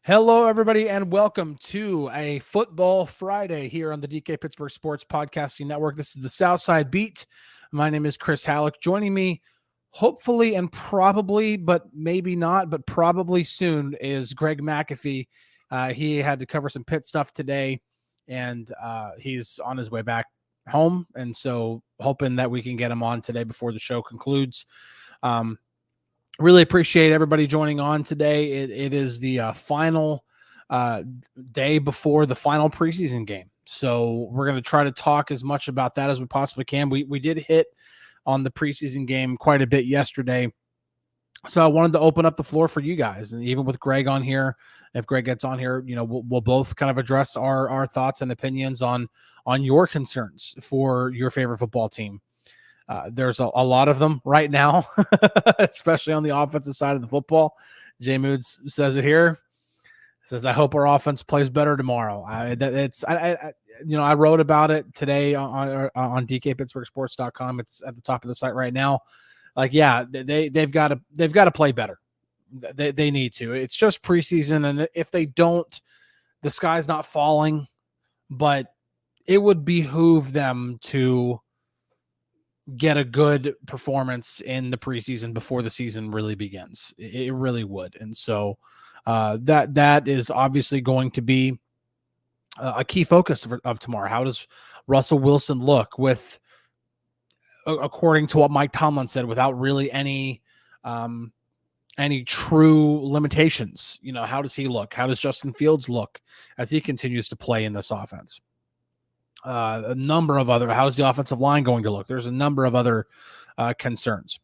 Hello, everybody, and welcome to a Football Friday here on the DK Pittsburgh Sports Podcasting Network. This is the Southside Beat. My name is Chris Halicke. Joining me, hopefully and probably, but maybe not, but probably soon, is Greg Macafee. He had to cover some pit stuff today, and he's on his way back home, and so hoping that we can get him on today before the show concludes. Really appreciate everybody joining on today. It is the final day before the final preseason game. So we're going to try to talk as much about that as we possibly can. We did hit on the preseason game quite a bit yesterday. So I wanted to open up the floor for you guys. And even with Greg on here, if Greg gets on here, we'll both kind of address our thoughts and opinions on your concerns for your favorite football team. There's a lot of them right now, especially on the offensive side of the football. Jay Moods says it here. Says, I hope our offense plays better tomorrow. I wrote about it today on DKPittsburghSports.com. It's at the top of the site right now. Like, yeah, they've got to play better. They need to. It's just preseason, and if they don't, the sky's not falling. But it would behoove them to get a good performance in the preseason before the season really begins. It really would. And so that is obviously going to be a key focus of tomorrow. How does Russell Wilson look with, according to what Mike Tomlin said, without really any true limitations? How does he look? How does Justin Fields look as he continues to play in this offense? A number of other, how's the offensive line going to look? There's a number of other concerns,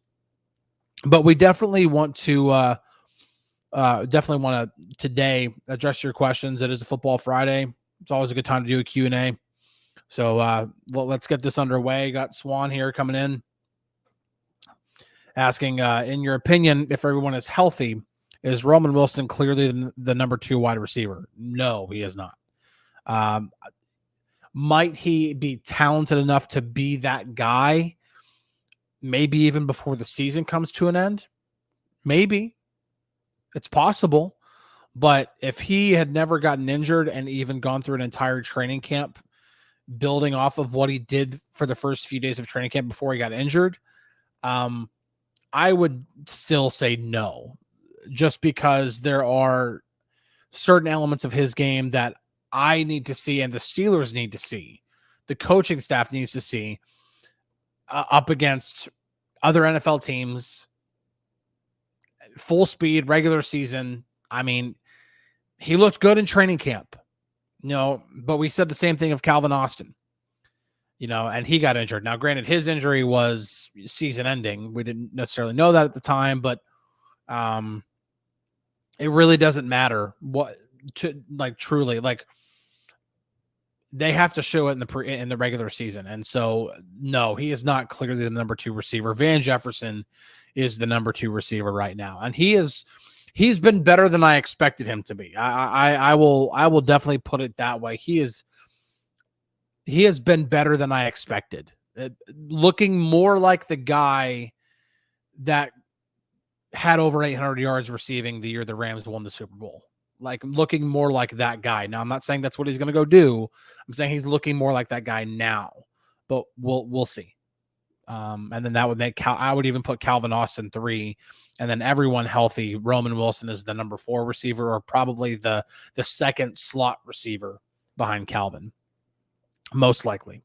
but we definitely want to today address your questions. It is a Football Friday. It's always a good time to do a Q&A. So let's get this underway. Got Swan here coming in, asking, in your opinion, if everyone is healthy, is Roman Wilson clearly the number 2 wide receiver? No, he is not. Might he be talented enough to be that guy? Maybe even before the season comes to an end? Maybe. It's possible. But if he had never gotten injured and even gone through an entire training camp, building off of what he did for the first few days of training camp before he got injured, I would still say no. Just because there are certain elements of his game that I need to see, and the Steelers need to see, the coaching staff needs to see, up against other NFL teams, full speed, regular season. I mean, he looked good in training camp, but we said the same thing of Calvin Austin, and he got injured. Now, granted, his injury was season ending. We didn't necessarily know that at the time, but it really doesn't matter truly. They have to show it in the regular season. And so, no, he is not clearly the number 2 receiver. Van Jefferson is the number 2 receiver right now. And he's been better than I expected him to be. I will definitely put it that way. He has been better than I expected. Looking more like the guy that had over 800 yards receiving the year the Rams won the Super Bowl. Like, looking more like that guy. Now, I'm not saying that's what he's going to go do. I'm saying he's looking more like that guy now, but we'll see. And then that would make I would even put Calvin Austin 3, and then everyone healthy. Roman Wilson is the number 4 receiver, or probably the second slot receiver behind Calvin, most likely.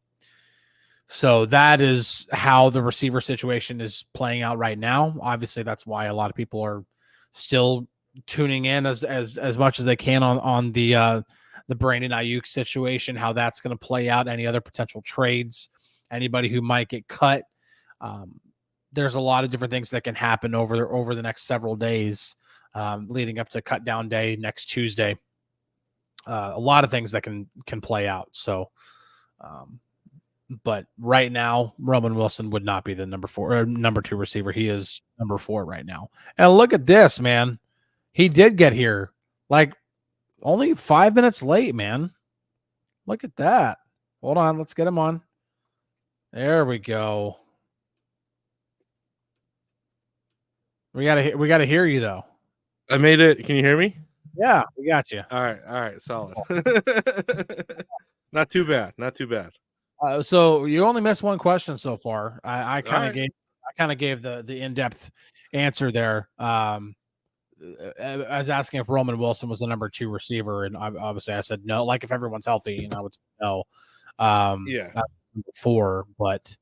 So that is how the receiver situation is playing out right now. Obviously, that's why a lot of people are still tuning in as much as they can on the Brandon Ayuk situation, how that's going to play out, any other potential trades, anybody who might get cut. There's a lot of different things that can happen over the next several days, leading up to cut down day next Tuesday. A lot of things that can play out. So, but right now, Roman Wilson would not be the number 4 or number 2 receiver. He is number 4 right now. And look at this, man. He did get here like only 5 minutes late, man. Look at that. Hold on. Let's get him on. There we go. We gotta hear you though. I made it. Can you hear me? Yeah, we got you. All right, solid. Not too bad. So you only missed one question so far. I kind of All right. gave the in-depth answer there. I was asking if Roman Wilson was the number 2 receiver, and obviously I said no. Like if everyone's healthy, I would say no. Yeah. Number 4, but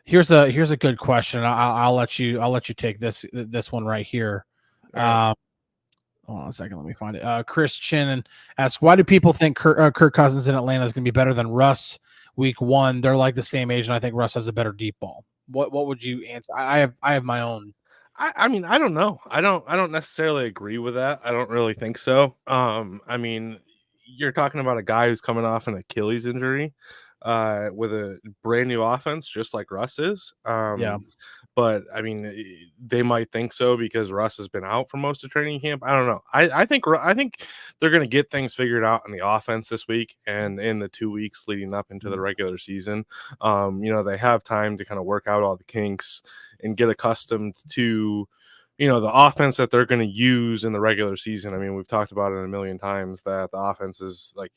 here's a good question. I'll let you take this one right here. All right. Hold on a second. Let me find it. Chris Chin asks, why do people think Kirk Cousins in Atlanta is going to be better than Russ week 1? They're like the same age, and I think Russ has a better deep ball. What would you answer? I have my own. I mean, I don't know. I don't necessarily agree with that. I don't really think so. I mean, you're talking about a guy who's coming off an Achilles injury, with a brand new offense, just like Russ is. Yeah. But I mean, they might think so because Russ has been out for most of training camp. I don't know. I think they're going to get things figured out on the offense this week and in the 2 weeks leading up into the regular season. They have time to kind of work out all the kinks and get accustomed to the offense that they're going to use in the regular season. I mean, we've talked about it a million times that the offense is like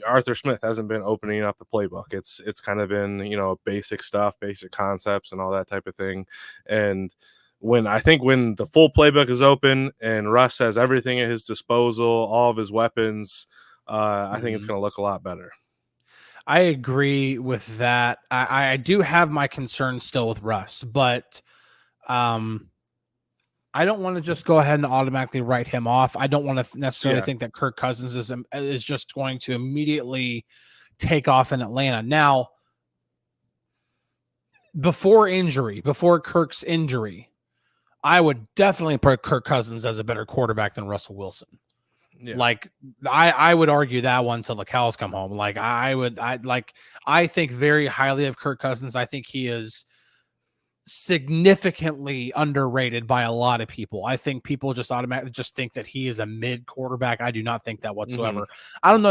Arthur Smith hasn't been opening up the playbook. It's kind of been, basic stuff, basic concepts and all that type of thing. And when the full playbook is open and Russ has everything at his disposal, all of his weapons, I think it's going to look a lot better. I agree with that. I do have my concerns still with Russ, but I don't want to just go ahead and automatically write him off. I don't want to necessarily think that Kirk Cousins is just going to immediately take off in Atlanta. Now, before Kirk's injury, I would definitely put Kirk Cousins as a better quarterback than Russell Wilson. Yeah. Like I would argue that one till the cows come home. Like I think very highly of Kirk Cousins. I think he is significantly underrated by a lot of people. I think people just automatically just think that he is a mid quarterback. I do not think that whatsoever. I don't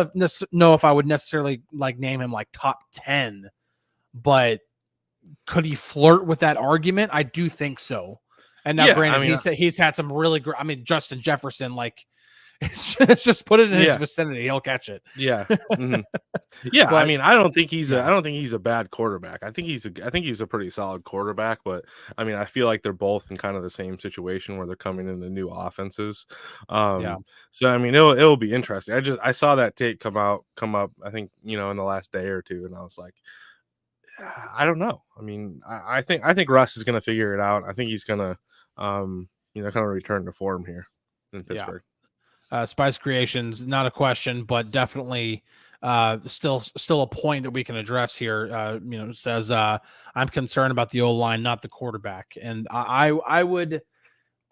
know if I would necessarily like name him like top 10, but could he flirt with that argument? I do think so. And now, granted, he's had some really great. I mean, Justin Jefferson, like, just put it in his vicinity, he'll catch it. Yeah, yeah. But, I mean, I don't think he's a bad quarterback. I think he's a pretty solid quarterback. But I mean, I feel like they're both in kind of the same situation where they're coming into new offenses. So I mean, it'll be interesting. I saw that tape come up. I think in the last day or two, and I was like, I don't know. I mean, I think Russ is going to figure it out. I think he's going to kind of return to form here in Pittsburgh. Spice Creations, not a question, but definitely still a point that we can address here. Says I'm concerned about the O-line, not the quarterback, and I would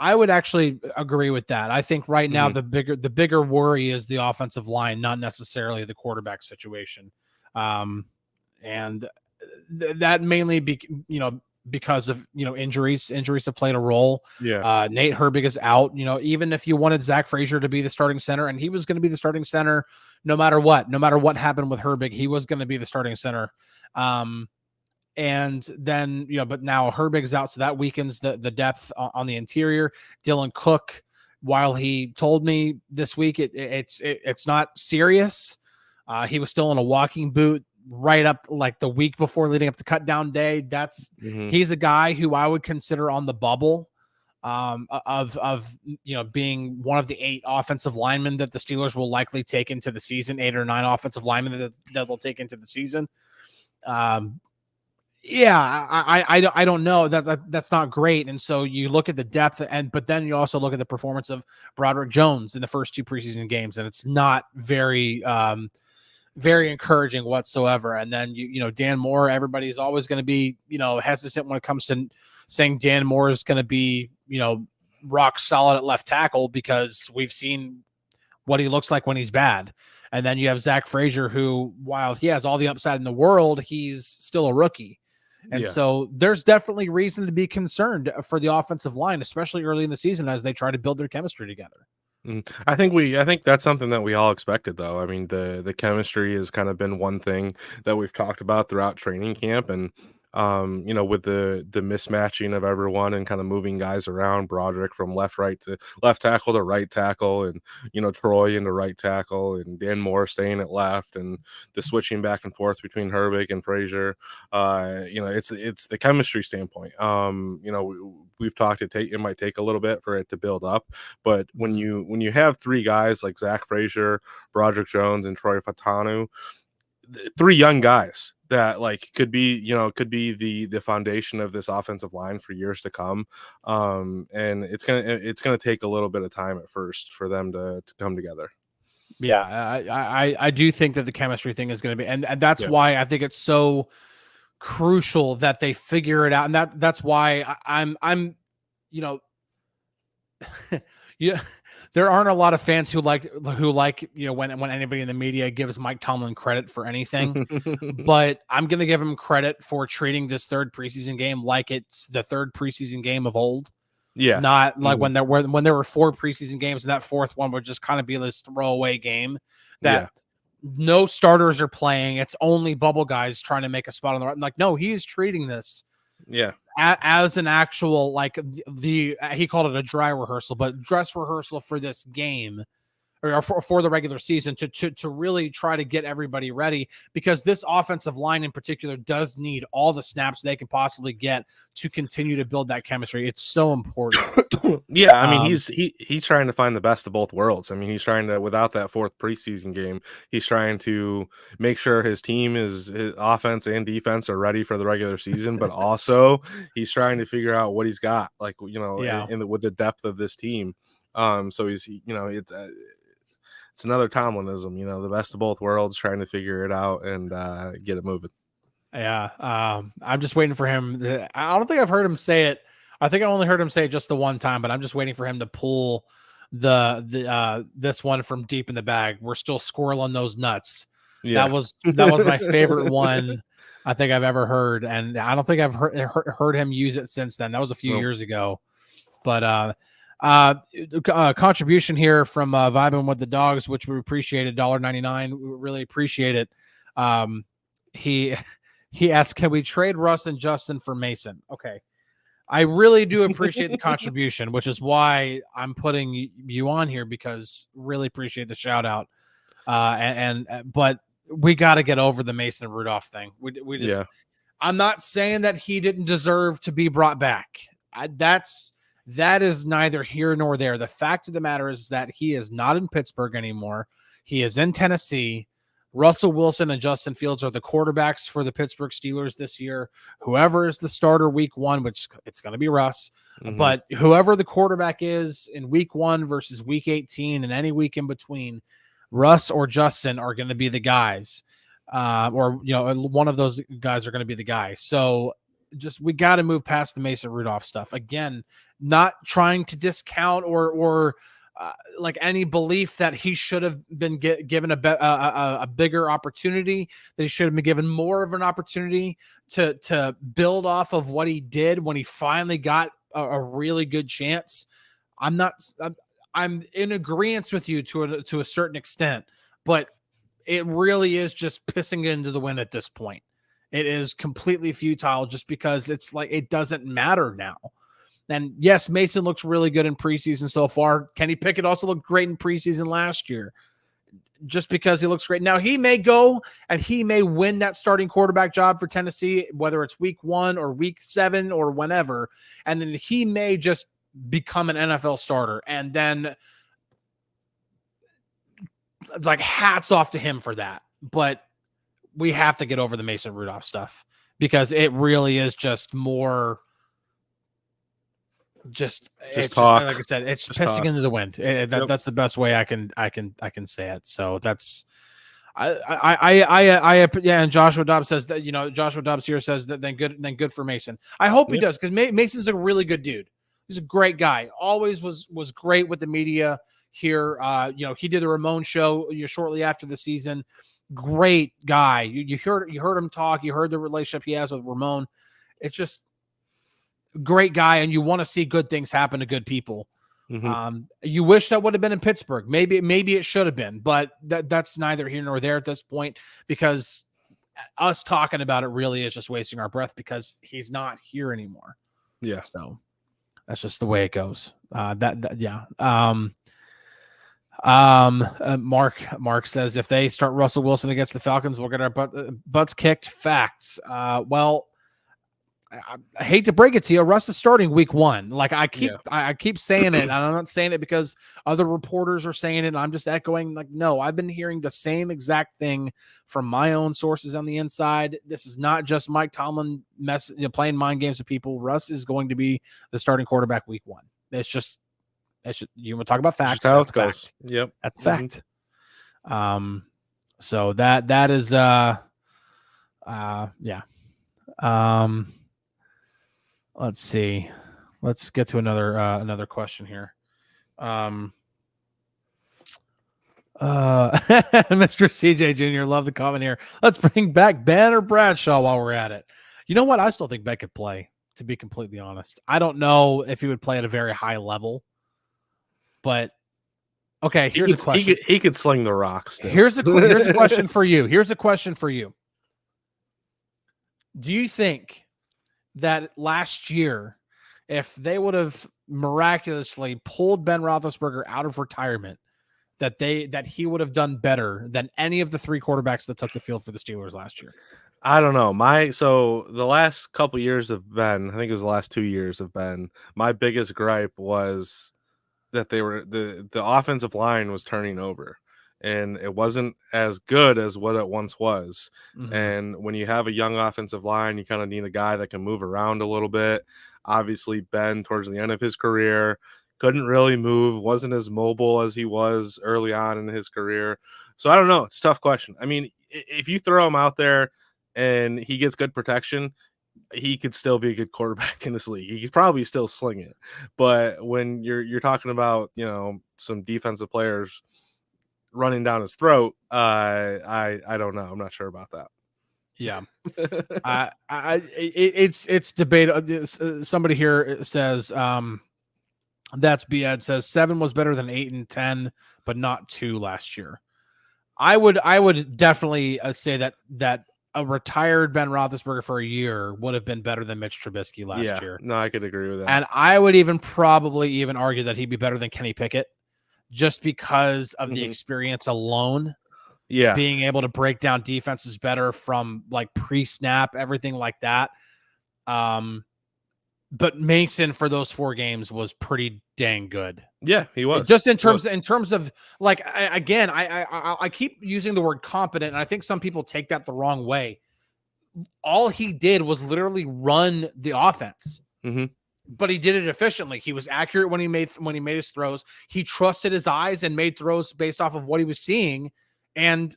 actually agree with that. I think right now the bigger worry is the offensive line, not necessarily the quarterback situation, and that mainly because of injuries have played a role. Nate Herbig is out. Even if you wanted Zach Frazier to be the starting center, and he was going to be the starting center no matter what happened with Herbig, he was going to be the starting center. And then but now Herbig's out, so that weakens the depth on the interior. Dylan Cook, while he told me this week it's not serious, he was still in a walking boot right up like the week before leading up to cut down day. He's a guy who I would consider on the bubble of being one of the 8 offensive linemen that the Steelers will likely take into the season, 8 or 9 offensive linemen that they'll take into the season. I don't know. That's not great. And so you look at the depth, but then you also look at the performance of Broderick Jones in the first 2 preseason games, and it's not very encouraging whatsoever. And then Dan Moore, everybody's always going to be hesitant when it comes to saying Dan Moore is going to be rock solid at left tackle, because we've seen what he looks like when he's bad. And then you have Zach Frazier, who, while he has all the upside in the world, he's still a rookie. And so there's definitely reason to be concerned for the offensive line, especially early in the season as they try to build their chemistry together. I think that's something that we all expected, though. I mean, the chemistry has kind of been one thing that we've talked about throughout training camp, and with the mismatching of everyone and kind of moving guys around, Broderick from left tackle to right tackle, and Troy into right tackle, and Dan Moore staying at left, and the switching back and forth between Herbig and Frazier. It's the chemistry standpoint. We've talked it might take a little bit for it to build up, but when you have three guys like Zach Frazier, Broderick Jones, and Troy Fautanu, three young guys that could be the foundation of this offensive line for years to come. And it's gonna take a little bit of time at first for them to come together. Yeah, I do think that the chemistry thing is going to be, and that's why I think it's so crucial that they figure it out, and that's why I'm yeah. There aren't a lot of fans who like when anybody in the media gives Mike Tomlin credit for anything, but I'm going to give him credit for treating this third preseason game like it's the third preseason game of old. Yeah, not like when there were four preseason games and that fourth one would just kind of be this throwaway game that no starters are playing. It's only bubble guys trying to make a spot on the right. Like, no, he is treating this as an actual, he called it a dry rehearsal, but dress rehearsal for this game, or for the regular season, to really try to get everybody ready, because this offensive line in particular does need all the snaps they can possibly get to continue to build that chemistry. It's so important. Yeah, I mean, he's trying to find the best of both worlds. I mean, he's trying to, without that fourth preseason game, he's trying to make sure his team his offense and defense are ready for the regular season, but also he's trying to figure out what he's got, with the depth of this team. So he's, it's another Tomlinism, the best of both worlds, trying to figure it out and get it moving. Yeah, I'm just waiting for him. I don't think I've heard him say it. I think I only heard him say it just the one time, but I'm just waiting for him to pull this one from deep in the bag. We're still squirreling those nuts. Yeah. That was my favorite one I think I've ever heard, and I don't think I've heard him use it since then. That was a few years ago, but contribution here from Vibing with the Dogs, which we appreciate, $1.99. We really appreciate it. He asked, can we trade Russ and Justin for Mason? Okay. I really do appreciate the contribution, which is why I'm putting you on here, because really appreciate the shout out. But we got to get over the Mason Rudolph thing. We just, I'm not saying that he didn't deserve to be brought back. That is neither here nor there. The fact of the matter is that he is not in Pittsburgh anymore. He is in Tennessee. Russell Wilson and Justin Fields are the quarterbacks for the Pittsburgh Steelers this year. Whoever is the starter week one, which it's going to be Russ, but whoever the quarterback is in week 1 versus week 18 and any week in between, Russ or Justin are going to be the guys, or one of those guys are going to be the guy. So we got to move past the Mason Rudolph stuff. Again, not trying to discount or any belief that he should have been given a bigger opportunity, that he should have been given more of an opportunity to build off of what he did when he finally got a really good chance. I'm in agreement with you to a certain extent, but it really is just pissing it into the wind at this point. It is completely futile, just because it's like, it doesn't matter now. And yes, Mason looks really good in preseason so far. Kenny Pickett also looked great in preseason last year. Just because he looks great. Now, he may go and he may win that starting quarterback job for Tennessee, whether it's week 1 or week 7 or whenever. And then he may just become an NFL starter. And then, hats off to him for that. But we have to get over the Mason Rudolph stuff, because it really is just more... Just talk. Like I said, it's just pissing into the wind. That's the best way I can say it. So that's and Joshua Dobbs says that, Joshua Dobbs here says that then good for Mason. I hope he does, because Mason's a really good dude. He's a great guy. Always was great with the media here. He did the Ramon show shortly after the season. Great guy. You heard him talk. You heard the relationship he has with Ramon. It's just great guy, and you want to see good things happen to good people. You wish that would have been in Pittsburgh. Maybe it should have been, but that's neither here nor there at this point, because us talking about it really is just wasting our breath because he's not here anymore. Yeah. So that's just the way it goes. Yeah. Mark says if they start Russell Wilson against the Falcons, we'll get our butts kicked. Facts. Well, I hate to break it to you, Russ is starting week 1. Like I keep saying it, and I'm not saying it because other reporters are saying it. And I'm just echoing, like, no, I've been hearing the same exact thing from my own sources on the inside. This is not just Mike Tomlin playing mind games with people. Russ is going to be the starting quarterback week 1. It's just you want to talk about facts. That's how it goes. Fact. Yep, that's fact. So that is yeah. Let's see. Let's get to another question here. Mr. CJ Jr., love the comment here. Let's bring back Ben or Bradshaw while we're at it. You know what? I still think Ben could play, to be completely honest. I don't know if he would play at a very high level, but okay, here's a question. He could sling the rock still. Here's a question for you. Here's a question for you. Do you think that last year, if they would have miraculously pulled Ben Roethlisberger out of retirement, that he would have done better than any of the 3 quarterbacks that took the field for the Steelers last year? I don't know. So the last couple years of Ben, I think it was the last 2 years of Ben, my biggest gripe was that they were the offensive line was turning over. And it wasn't as good as what it once was. Mm-hmm. And when you have a young offensive line, you kind of need a guy that can move around a little bit. Obviously, Ben, towards the end of his career, couldn't really move, wasn't as mobile as he was early on in his career. So I don't know. It's a tough question. I mean, if you throw him out there and he gets good protection, he could still be a good quarterback in this league. He could probably still sling it. But when you're talking about, some defensive players running down his throat, I don't know. I'm not sure about that. Yeah. It's debate. Somebody here says that's Biad says 7 was better than 8 and 10, but not 2 last year. I would definitely say that a retired Ben Roethlisberger for a year would have been better than Mitch Trubisky last year. No, I could agree with that. And I would probably argue that he'd be better than Kenny Pickett, just because of the experience alone. Yeah. Being able to break down defenses better from like pre-snap, everything like that. But Mason for those 4 games was pretty dang good. Yeah, he was. Just in terms of like, I keep using the word competent, and I think some people take that the wrong way. All he did was literally run the offense. Mm-hmm. But he did it efficiently. He was accurate when he made his throws. He trusted his eyes and made throws based off of what he was seeing. And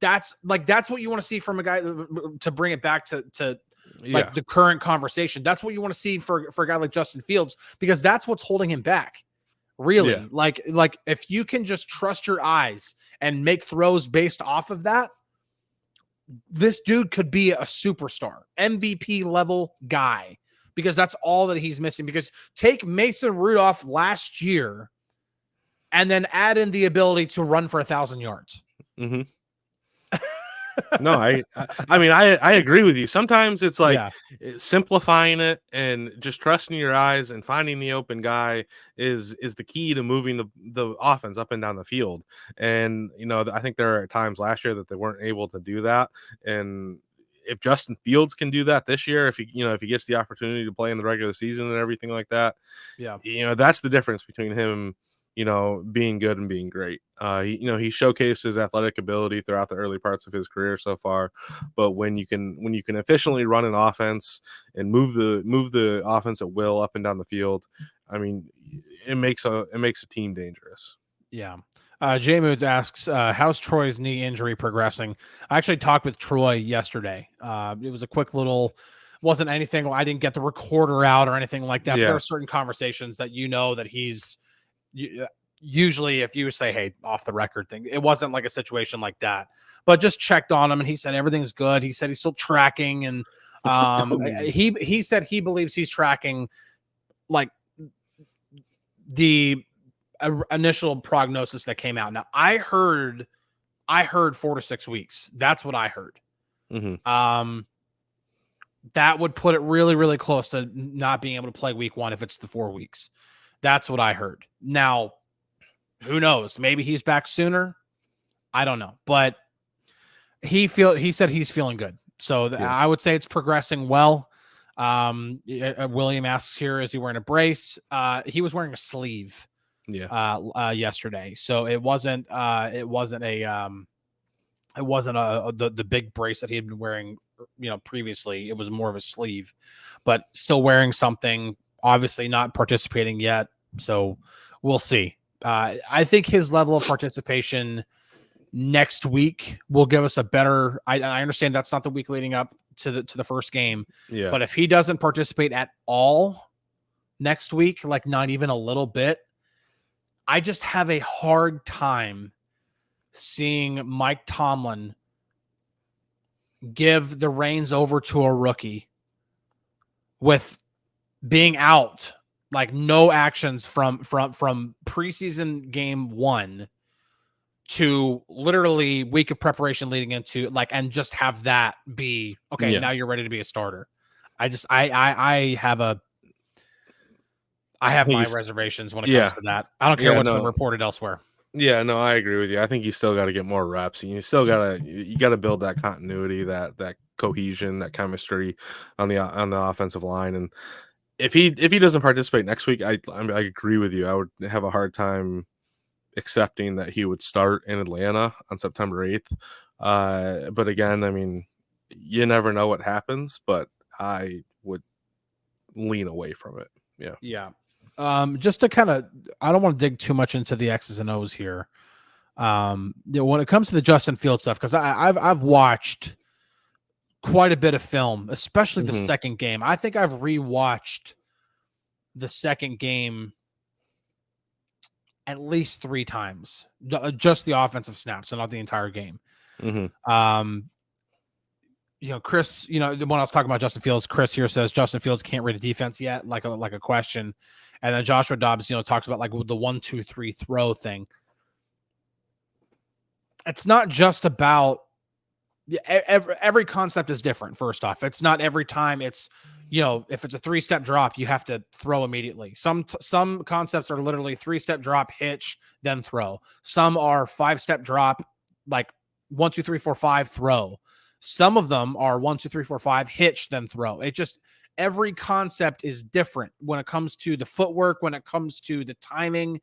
that's what you want to see from a guy, to bring it back to the current conversation. That's what you want to see for a guy like Justin Fields, because that's what's holding him back. Really. Yeah. Like if you can just trust your eyes and make throws based off of that, this dude could be a superstar, MVP level guy. Because that's all that he's missing. Because take Mason Rudolph last year and then add in the ability to run for 1,000 yards. Mm-hmm. No, I agree with you. Sometimes it's like simplifying it and just trusting your eyes and finding the open guy is the key to moving the offense up and down the field. And, I think there are times last year that they weren't able to do that. And if Justin Fields can do that this year, if he gets the opportunity to play in the regular season and everything like that, that's the difference between him, being good and being great. He showcased his athletic ability throughout the early parts of his career so far, but when you can efficiently run an offense and move the offense at will up and down the field, I mean, it makes a team dangerous. Yeah. J Moods asks, how's Troy's knee injury progressing? I actually talked with Troy yesterday. It was a quick little, wasn't anything. I didn't get the recorder out or anything like that. Yeah. There are certain conversations that that he's usually, if you say, hey, off the record thing, it wasn't like a situation like that, but just checked on him and he said everything's good. He said he's still tracking, and he said he believes he's tracking like the initial prognosis that came out. Now I heard 4 to 6 weeks. That's what I heard. That would put it really, really close to not being able to play week 1 if it's the 4 weeks. That's what I heard. Now, who knows? Maybe he's back sooner. I don't know, but he said he's feeling good. So I would say it's progressing well. William asks here, is he wearing a brace? He was wearing a sleeve yesterday. So it wasn't the big brace that he had been wearing, previously. It was more of a sleeve, but still wearing something, obviously not participating yet. So we'll see. I think his level of participation next week will give us a better, I understand that's not the week leading up to the first game, but if he doesn't participate at all next week, like not even a little bit, I just have a hard time seeing Mike Tomlin give the reins over to a rookie with being out, like no actions from preseason game 1 to literally week of preparation leading into and just have that be okay. Now you're ready to be a starter. I have my reservations when it comes to that. I don't care what's been reported elsewhere. Yeah, no, I agree with you. I think you still got to get more reps, and you still gotta build that continuity, that cohesion, that chemistry on the offensive line. And if he doesn't participate next week, I agree with you. I would have a hard time accepting that he would start in Atlanta on September 8th. But again, I mean, you never know what happens, but I would lean away from it. Yeah. Yeah. Just to kind of, I don't want to dig too much into the X's and O's here. When it comes to the Justin Fields stuff, because I've watched quite a bit of film, especially the second game. I think I've rewatched the second game at least 3 times, just the offensive snaps, and not the entire game. Chris, when I was talking about Justin Fields, Chris here says Justin Fields can't read a defense yet, like a question. And then Joshua Dobbs, talks about the 1-2-3 throw thing. It's not just about every concept is different. First off, it's not every time it's, if it's a 3-step drop, you have to throw immediately. Some concepts are literally 3-step drop, hitch, then throw. Some are 5-step drop, like 1, 2, 3, 4, 5, throw. Some of them are 1, 2, 3, 4, 5, hitch, then throw. It just, every concept is different when it comes to the footwork, when it comes to the timing,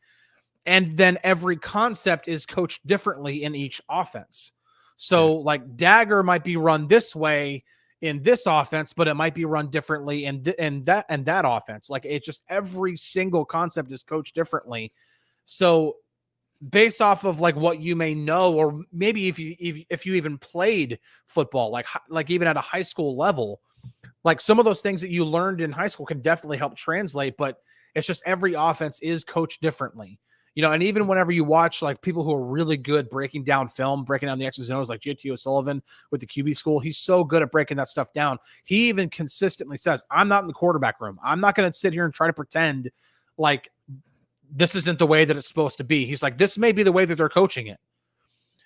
and then every concept is coached differently in each offense. So dagger might be run this way in this offense, but it might be run differently in that offense. It's just every single concept is coached differently. So based off of what you may know, or maybe if you even played football, like even at a high school level, some of those things that you learned in high school can definitely help translate, but it's just every offense is coached differently. And even whenever you watch people who are really good breaking down film, breaking down the X's and O's, like JT O'Sullivan with the QB school, he's so good at breaking that stuff down. He even consistently says, I'm not in the quarterback room. I'm not going to sit here and try to pretend like this isn't the way that it's supposed to be. He's like, this may be the way that they're coaching it.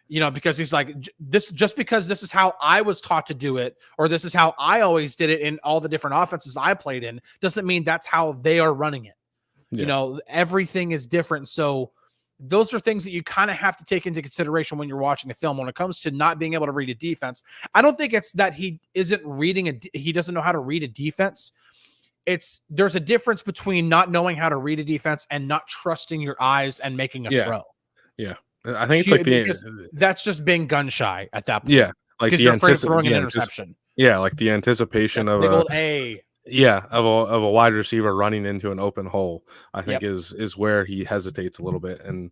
Because he's like, this, just because this is how I was taught to do it, or this is how I always did it in all the different offenses I played in, doesn't mean that's how they are running it. Yeah. Everything is different. So those are things that you kind of have to take into consideration when you're watching the film. When it comes to not being able to read a defense, I don't think it's that he isn't reading he doesn't know how to read a defense. There's a difference between not knowing how to read a defense and not trusting your eyes and making a throw. Yeah. I think it's that's just being gun shy at that point. Yeah. Because you're afraid of throwing an interception. Yeah. Like the anticipation of old A. Yeah, of a wide receiver running into an open hole, I think is where he hesitates a little bit. And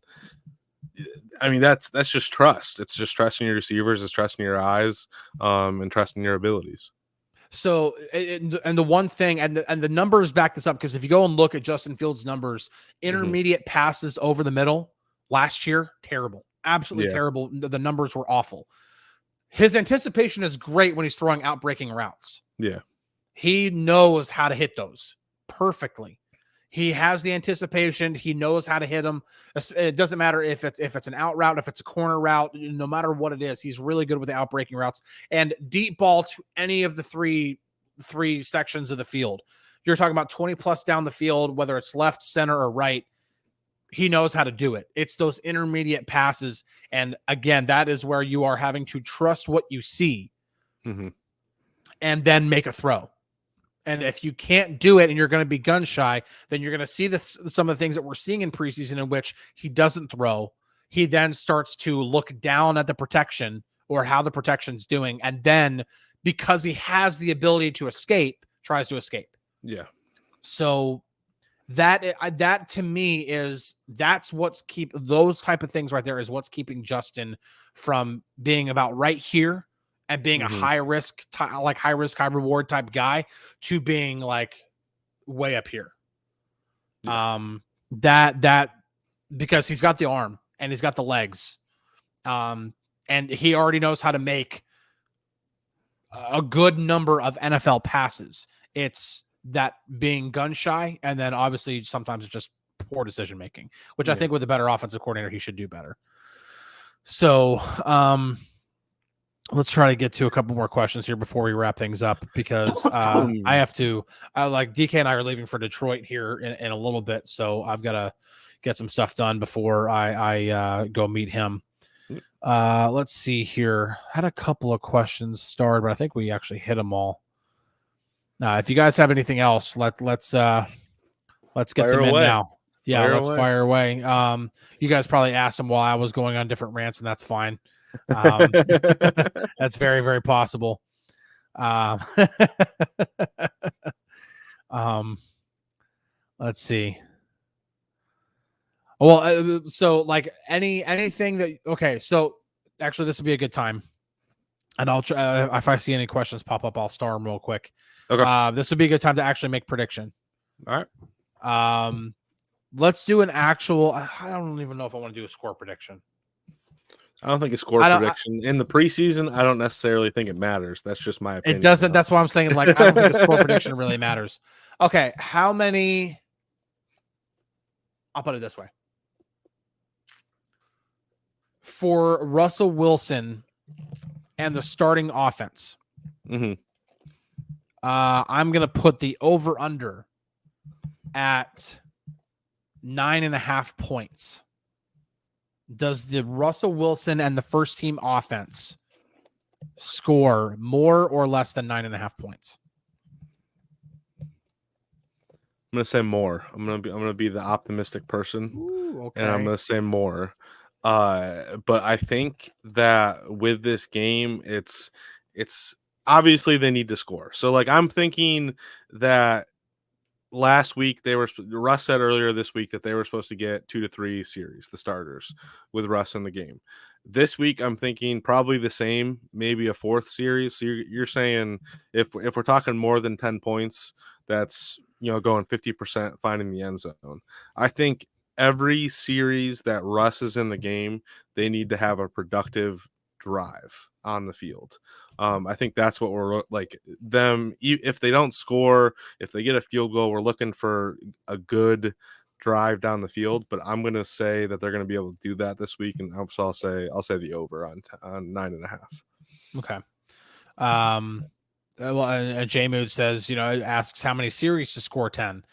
I mean, that's just trust. It's just trusting your receivers, it's trusting your eyes, and trusting your abilities. So, and the one thing, and the numbers back this up, because if you go and look at Justin Fields' numbers, intermediate passes over the middle last year, terrible, absolutely terrible. The numbers were awful. His anticipation is great when he's throwing out breaking routes. Yeah. He knows how to hit those perfectly. He has the anticipation. He knows how to hit them. It doesn't matter if it's an out route, if it's a corner route, no matter what it is. He's really good with the outbreaking routes and deep ball to any of the three sections of the field. You're talking about 20 plus down the field, whether it's left, center, or right. He knows how to do it. It's those intermediate passes. And again, that is where you are having to trust what you see and then make a throw. And if you can't do it and you're going to be gun shy, then you're going to see some of the things that we're seeing in preseason in which he doesn't throw. He then starts to look down at the protection or how the protection's doing. And then because he has the ability to escape, tries to escape. Yeah. So that to me that's what's those type of things right there is what's keeping Justin from being about right here and being a high risk, high reward type guy to being like way up here. Yeah. That because he's got the arm and he's got the legs. And he already knows how to make a good number of NFL passes. It's that being gun shy. And then obviously sometimes it's just poor decision making, which I think with a better offensive coordinator, he should do better. So, let's try to get to a couple more questions here before we wrap things up because I have to like DK and I are leaving for Detroit here in a little bit. So I've got to get some stuff done before I go meet him. Let's see here. I had a couple of questions starred, but I think we actually hit them all. If you guys have anything else, let's get them in now. Yeah, let's fire away. You guys probably asked them while I was going on different rants, and that's fine. That's very, very possible. Let's see. Well, so like anything that, okay. So actually this would be a good time and I'll try, if I see any questions pop up, I'll star them real quick. Okay. This would be a good time to actually make prediction. All right. Let's do an actual, I don't even know if I want to do a score prediction. I don't think a score prediction in the preseason. I don't necessarily think it matters. That's just my opinion. It doesn't. That's why I'm saying, like, I don't think a score prediction really matters. Okay. How many? I'll put it this way. For Russell Wilson and the starting offense, I'm going to put the over under at 9.5 points. Does the Russell Wilson and the first team offense score more or less than 9.5 points? I'm gonna say more. I'm gonna be the optimistic person. Ooh, okay. And I'm gonna say more. But I think that with this game, it's obviously they need to score. So like I'm thinking that last week Russ said earlier this week that they were supposed to get 2 to 3 series, the starters, with Russ in the game. This week I'm thinking probably the same, maybe a 4th series. So you're saying if we're talking more than 10 points, that's going 50% finding the end zone. I think every series that Russ is in the game, they need to have a productive drive on the field. I think that's what we're like them. If they don't score, if they get a field goal, we're looking for a good drive down the field. But I'm going to say that they're going to be able to do that this week, and so I'll say the over on 9.5. Okay. Well, J Mood says, asks how many series to score 10.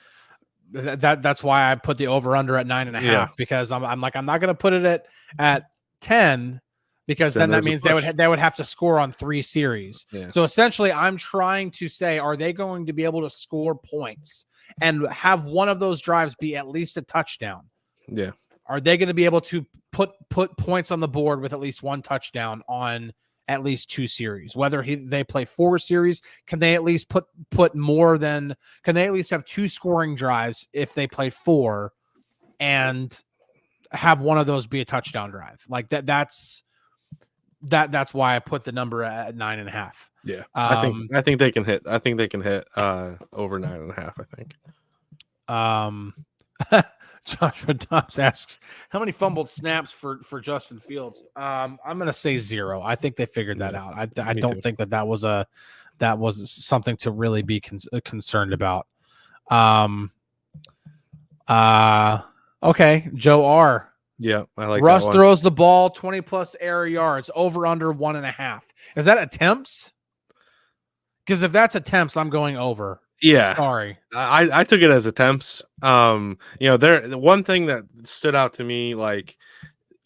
That's why I put the over under at 9.5 because I'm not going to put it at 10. Because then that means they would have to score on 3 series. Yeah. So essentially, I'm trying to say, are they going to be able to score points and have one of those drives be at least a touchdown? Yeah. Are they going to be able to put points on the board with at least 1 touchdown on at least 2 series? Whether they play 4 series, can they at least put more than? Can they at least have 2 scoring drives if they play 4, and have one of those be a touchdown drive? Like that. That's why I put the number at 9.5. Yeah. I think they can hit. I think they can hit over 9.5, I think. Joshua Dobbs asks, how many fumbled snaps for Justin Fields? I'm going to say 0. I think they figured that out. I don't think that was something to really be concerned about. Okay, Joe R. Yeah, I like Russ that one. throws the ball 20+ air yards, over under 1.5. Is that attempts? Because if that's attempts, I'm going over. Yeah, Sorry. I took it as attempts. The one thing that stood out to me, like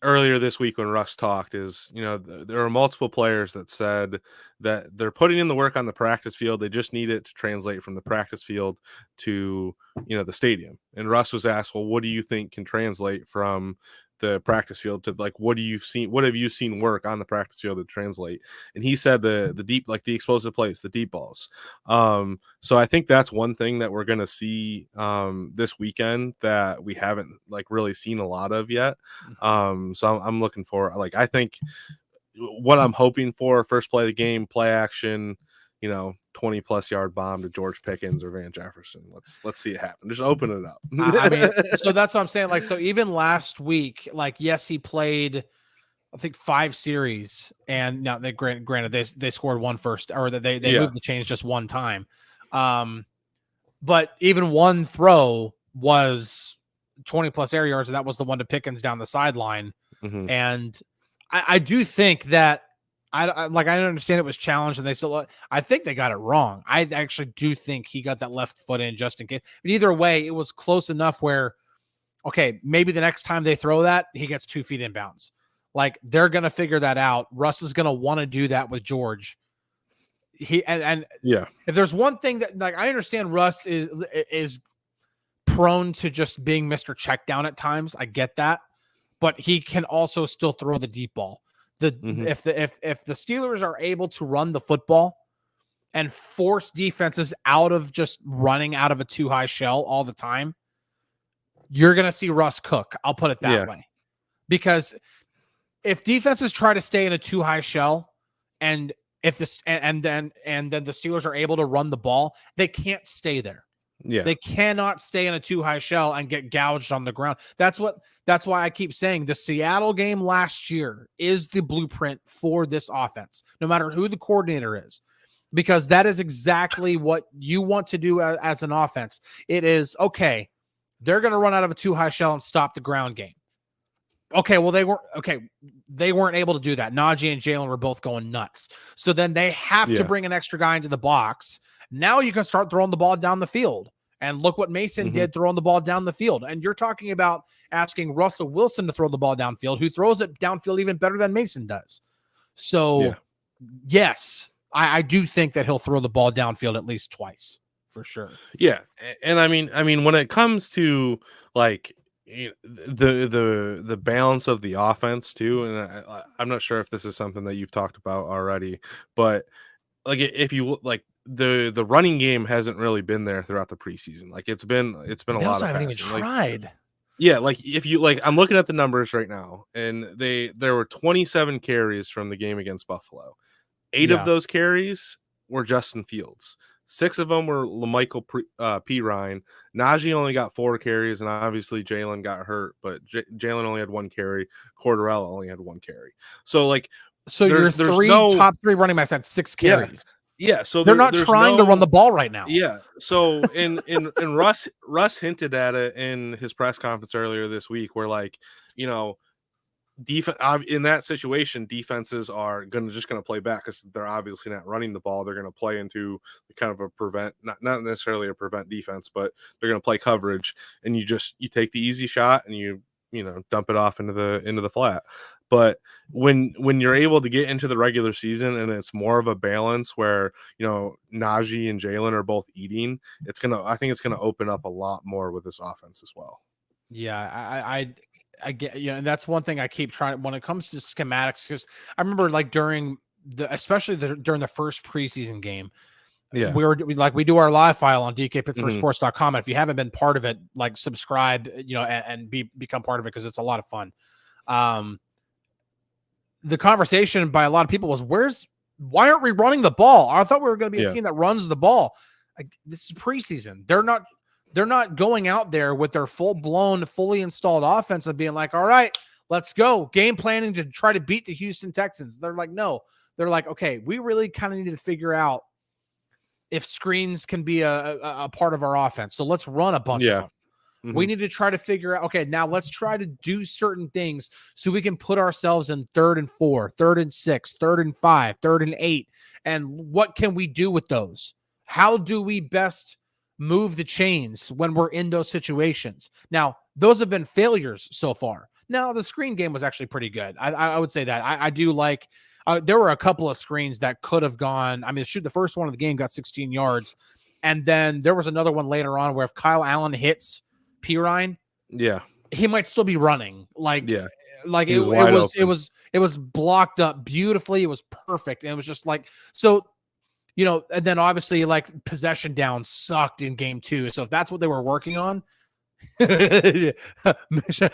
earlier this week when Russ talked, is there are multiple players that said that they're putting in the work on the practice field. They just need it to translate from the practice field to the stadium. And Russ was asked, well, what do you think can translate from the practice field to, like, what have you seen work on the practice field to translate? And he said the deep, like the explosive plays, the deep balls. So I think that's one thing that we're gonna see this weekend that we haven't like really seen a lot of yet. So I'm looking for, like, I think what I'm hoping for, first play of the game, play action, 20+ yard bomb to George Pickens or Van Jefferson. Let's see it happen. Just open it up. I mean, so that's what I'm saying. Like, so even last week, like, yes, he played, I think, 5 series, and now they granted they scored one first, or that they moved the chains just one time. But even one throw was 20+ air yards, and that was the one to Pickens down the sideline. Mm-hmm. And I do think that I understand it was challenged, and they still, I think they got it wrong. I actually do think he got that left foot in just in case. But either way, it was close enough where, okay, maybe the next time they throw that, he gets 2 feet inbounds. Like, they're going to figure that out. Russ is going to want to do that with George. And yeah, if there's one thing that, like, I understand Russ is prone to just being Mr. Checkdown at times. I get that, but he can also still throw the deep ball. If the Steelers are able to run the football and force defenses out of just running out of a too high shell all the time, you're going to see Russ cook. I'll put it that way. Because if defenses try to stay in a too high shell, and if this and then the Steelers are able to run the ball, they can't stay there. Yeah. They cannot stay in a too high shell and get gouged on the ground. That's why I keep saying the Seattle game last year is the blueprint for this offense, no matter who the coordinator is, because that is exactly what you want to do as an offense. It is, okay, they're going to run out of a too high shell and stop the ground game. Okay, well, they weren't able to do that. Najee and Jalen were both going nuts. So then they have to bring an extra guy into the box. Now you can start throwing the ball down the field. And look what Mason did throwing the ball down the field. And you're talking about asking Russell Wilson to throw the ball downfield, who throws it downfield even better than Mason does. So, yes, I do think that he'll throw the ball downfield at least twice, for sure. Yeah. And I mean, when it comes to, like, the balance of the offense too, and I'm not sure if this is something that you've talked about already, but like, if you look, like, the running game hasn't really been there throughout the preseason. Like, it's been a lot of haven't even passing. tried. Like, yeah, like, if you, like, I'm looking at the numbers right now, and there were 27 carries from the game against Buffalo. 8 of those carries were Justin Fields. 6 of them were LaMichael P. Ryan. Najee only got 4 carries, and obviously Jalen got hurt, but Jalen only had 1 carry. Cordarrelle only had 1 carry. So, like, your top 3 running backs had 6 carries. Yeah, so they're not trying to run the ball right now. Yeah, so in Russ hinted at it in his press conference earlier this week, where, like, defense in that situation, defenses are just going to play back because they're obviously not running the ball. They're going to play into kind of a prevent, not necessarily a prevent defense, but they're going to play coverage, and you take the easy shot and you dump it off into the flat. But when you're able to get into the regular season and it's more of a balance where Najee and Jalen are both eating, I think it's gonna open up a lot more with this offense as well. Yeah, I get, and that's one thing I keep trying when it comes to schematics, because I remember, like, during during the first preseason game, we do our live file on DKPittsburghSports.com. And if you haven't been part of it, like, subscribe, and become part of it, because it's a lot of fun. The conversation by a lot of people was, why aren't we running the ball? I thought we were going to be a team that runs the ball. Like, this is preseason. They're not going out there with their full-blown, fully installed offense and being like, all right, let's go. Game planning to try to beat the Houston Texans. They're like, no. They're like, okay, we really kind of need to figure out if screens can be a part of our offense. So let's run a bunch of them. We need to try to figure out, okay, now let's try to do certain things so we can put ourselves in 3rd and 4, 3rd and 6, 3rd and 5, 3rd and 8. And what can we do with those? How do we best move the chains when we're in those situations? Now, those have been failures so far. Now, the screen game was actually pretty good. I would say that. I do like, there were a couple of screens that could have gone. I mean, the first one of the game got 16 yards. And then there was another one later on where if Kyle Allen hits Pirine, he might still be running. It was blocked up beautifully. It was perfect. And it was just like, so, and then obviously like possession down sucked in game 2. So if that's what they were working on,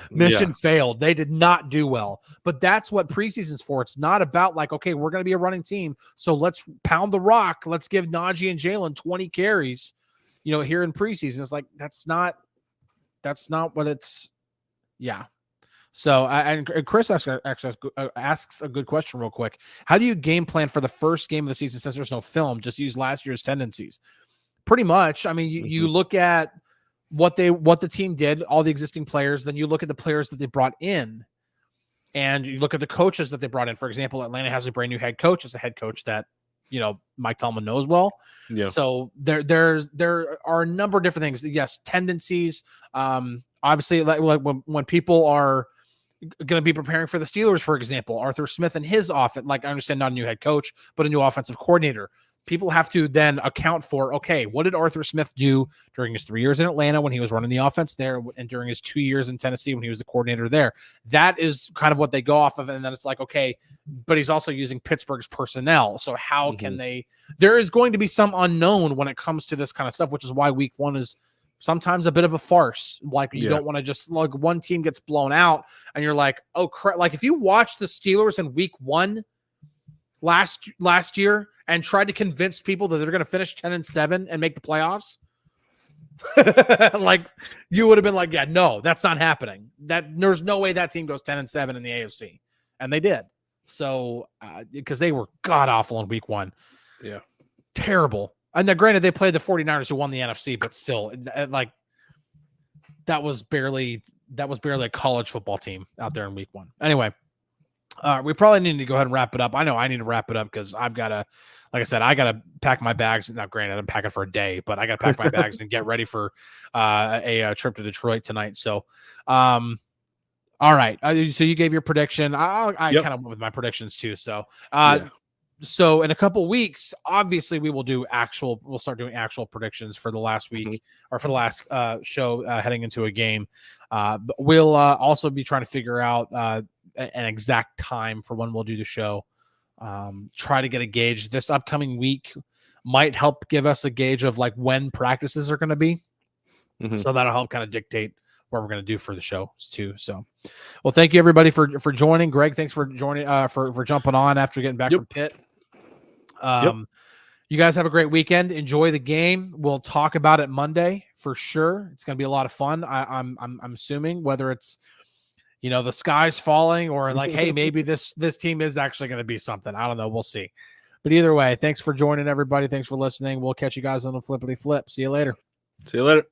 mission failed. They did not do well. But that's what preseason's for. It's not about like, okay, we're going to be a running team, so let's pound the rock. Let's give Najee and Jalen 20 carries, here in preseason. It's like, that's not what it's. Yeah. So, and Chris asks a good question real quick. How do you game plan for the first game of the season since there's no film? Just use last year's tendencies. Pretty much. I mean, you look at what the team did, all the existing players, then you look at the players that they brought in, and you look at the coaches that they brought in. For example, Atlanta has a brand new head coach. It's a head coach that Mike Tomlin knows well. Yeah. So there are a number of different things. Yes, tendencies. Obviously, like when people are going to be preparing for the Steelers, for example, Arthur Smith and his offense. Like, I understand not a new head coach, but a new offensive coordinator. People have to then account for, okay, what did Arthur Smith do during his 3 years in Atlanta when he was running the offense there, and during his 2 years in Tennessee when he was the coordinator there? That is kind of what they go off of. And then it's like, okay, but he's also using Pittsburgh's personnel. So how can there is going to be some unknown when it comes to this kind of stuff, which is why week 1 is sometimes a bit of a farce. Like, you don't want to just, like, one team gets blown out and you're like, oh crap. Like, if you watch the Steelers in week 1 last year and tried to convince people that they're going to finish 10-7 and make the playoffs, like, you would have been like, yeah, no, that's not happening. That there's no way that team goes 10-7 in the AFC. And they did. So, because they were god awful in week 1. Yeah. Terrible. And then granted, they played the 49ers who won the NFC, but still, like, that was barely a college football team out there in week 1. Anyway, we probably need to go ahead and wrap it up. I know I need to wrap it up because I've got to, like I said, I got to pack my bags. Now, granted, I'm packing for a day, but I got to pack my bags and get ready for a trip to Detroit tonight. So, all right. So you gave your prediction. I kind of went with my predictions too. So, So in a couple weeks, obviously we'll start doing actual predictions for the last week or for the last show heading into a game. But we'll also be trying to figure out an exact time for when we'll do the show. Try to get a gauge. This upcoming week might help give us a gauge of like when practices are going to be. So that'll help kind of dictate what we're going to do for the show too. So, well, thank you everybody for joining. Greg, thanks for joining, for jumping on after getting back from Pitt. You guys have a great weekend. Enjoy the game. We'll talk about it Monday for sure. It's going to be a lot of fun. I'm assuming, whether it's, the sky's falling or like, hey, maybe this team is actually going to be something. I don't know. We'll see. But either way, thanks for joining everybody. Thanks for listening. We'll catch you guys on the flippity flip. See you later. See you later.